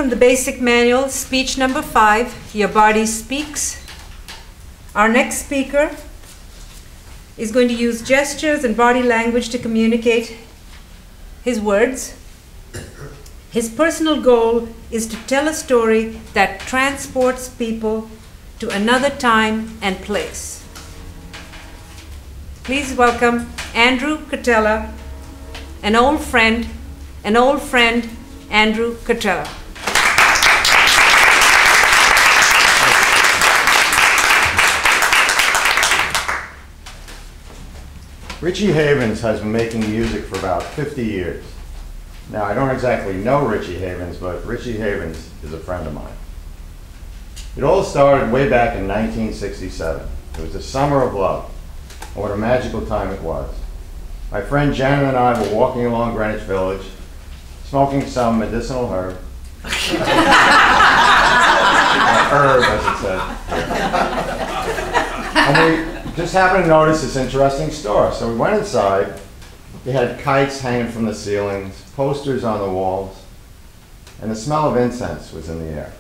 from the basic manual, speech number 5, Your Body Speaks. Our next speaker is going to use gestures and body language to communicate his words. His personal goal is to tell a story that transports people to another time and place. Please welcome Andrew Cretella, an old friend, Andrew Cretella. Richie Havens has been making music for about 50 years. Now, I don't exactly know Richie Havens, but Richie Havens is a friend of mine. It all started way back in 1967. It was the summer of love, and what a magical time it was. My friend Janet and I were walking along Greenwich Village, smoking some medicinal herb. Herb, I should say. And we just happened to notice this interesting store. So we went inside. They had kites hanging from the ceilings, posters on the walls, and the smell of incense was in the air.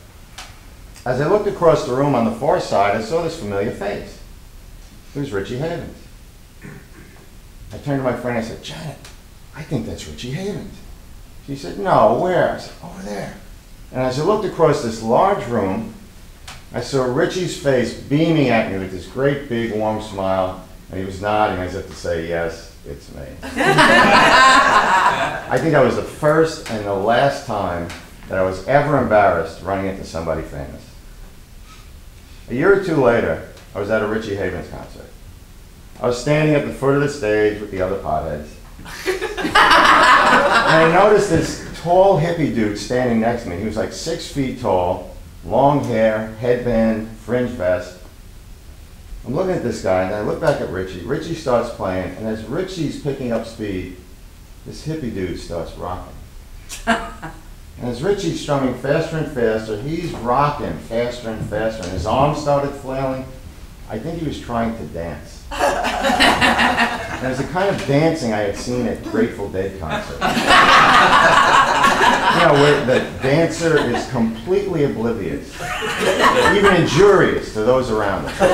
As I looked across the room on the far side, I saw this familiar face. It was Richie Havens. I turned to my friend and I said, Janet, I think that's Richie Havens. She said, no, where? I said, over there. And as I looked across this large room, I saw Richie's face beaming at me with this great big warm smile, and he was nodding as if to say, yes, it's me. I think that was the first and the last time that I was ever embarrassed running into somebody famous. A year or two later, I was at a Richie Havens concert. I was standing at the foot of the stage with the other potheads. And I noticed this tall hippie dude standing next to me. He was like 6 feet tall, long hair, headband, fringe vest. I'm looking at this guy, and I look back at Richie. Richie starts playing, and as Richie's picking up speed, this hippie dude starts rocking. And as Richie's strumming faster and faster, he's rocking faster and faster, and his arms started flailing. I think he was trying to dance. And it was the kind of dancing I had seen at Grateful Dead concerts. You know, where the dancer is completely oblivious, even injurious to those around him. So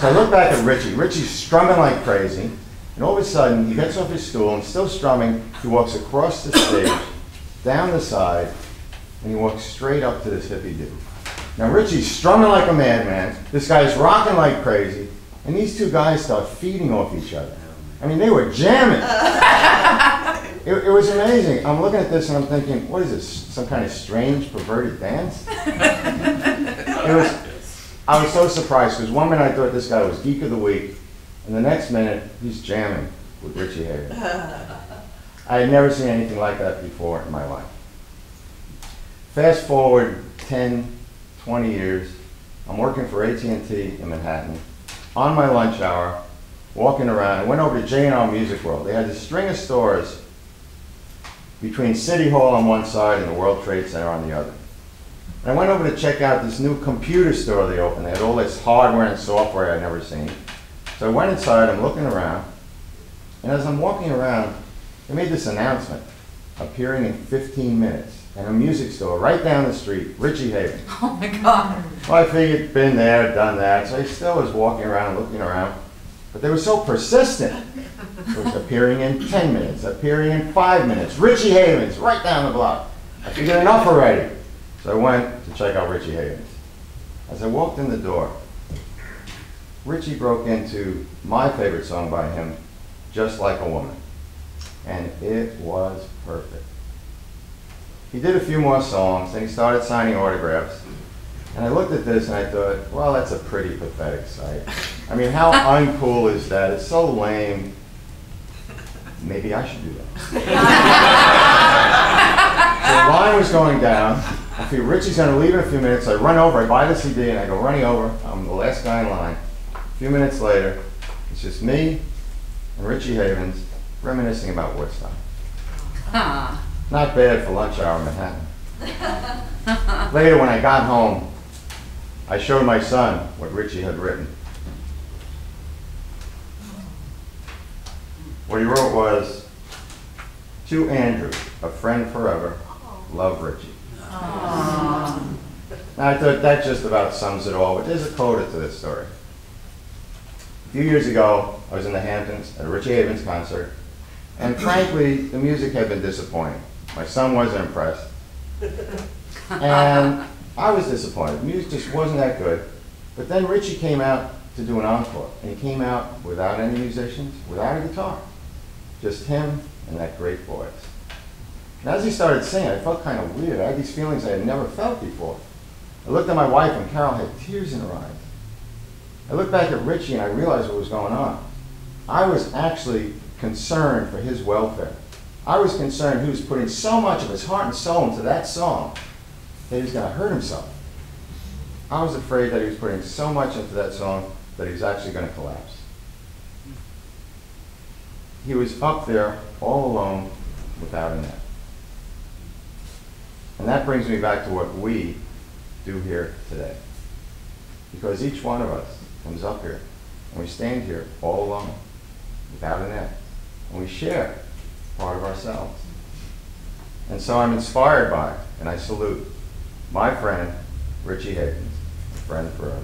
I look back at Richie. Richie's strumming like crazy, and all of a sudden, he gets off his stool and still strumming. He walks across the stage, down the side, and he walks straight up to this hippie dude. Now Richie's strumming like a madman, this guy's rocking like crazy, and these two guys start feeding off each other. I mean, they were jamming. It was amazing. I'm looking at this and I'm thinking, what is this, some kind of strange, perverted dance? I was so surprised, because one minute I thought this guy was Geek of the Week, and the next minute he's jamming with Richie Havens. I had never seen anything like that before in my life. Fast forward 10, 20 years, I'm working for AT&T in Manhattan, on my lunch hour, walking around. I went over to J&R Music World. They had this string of stores between City Hall on one side and the World Trade Center on the other. And I went over to check out this new computer store they opened. They had all this hardware and software I'd never seen. So I went inside, I'm looking around, and as I'm walking around, they made this announcement, appearing in 15 minutes, in a music store right down the street, Richie Havens. Oh my God. Well, I figured, been there, done that, so I still was walking around, looking around, but they were so persistent. It was appearing in 10 minutes, appearing in 5 minutes, Richie Havens, right down the block. I figured enough already. So I went to check out Richie Havens. As I walked in the door, Richie broke into my favorite song by him, Just Like a Woman. And it was perfect. He did a few more songs, then he started signing autographs. And I looked at this and I thought, well, that's a pretty pathetic sight. I mean, how uncool is that? It's so lame. Maybe I should do that. The line was going down. I figured Richie's going to leave in a few minutes. So I run over, I buy the CD, and I go running over. I'm the last guy in line. A few minutes later, it's just me and Richie Havens reminiscing about Woodstock. Not bad for lunch hour in Manhattan. Later, when I got home, I showed my son what Richie had written. What he wrote was, "To Andrew, a friend forever, love Richie. Now, I thought that just about sums it all, but there's a coda to this story. A few years ago, I was in the Hamptons at a Richie Havens concert, and frankly, the music had been disappointing. My son wasn't impressed, and I was disappointed. The music just wasn't that good. But then Richie came out to do an encore, and he came out without any musicians, without a guitar, just him and that great voice. And as he started singing, I felt kind of weird. I had these feelings I had never felt before. I looked at my wife, and Carol had tears in her eyes. I looked back at Richie, and I realized what was going on. I was actually concerned for his welfare. I was concerned he was putting so much of his heart and soul into that song that he was going to hurt himself. I was afraid that he was putting so much into that song that he was actually going to collapse. He was up there all alone without a net. And that brings me back to what we do here today. Because each one of us comes up here and we stand here all alone without a net. And we share part of ourselves. And so I'm inspired by, and I salute, my friend, Richie Havens, a friend forever.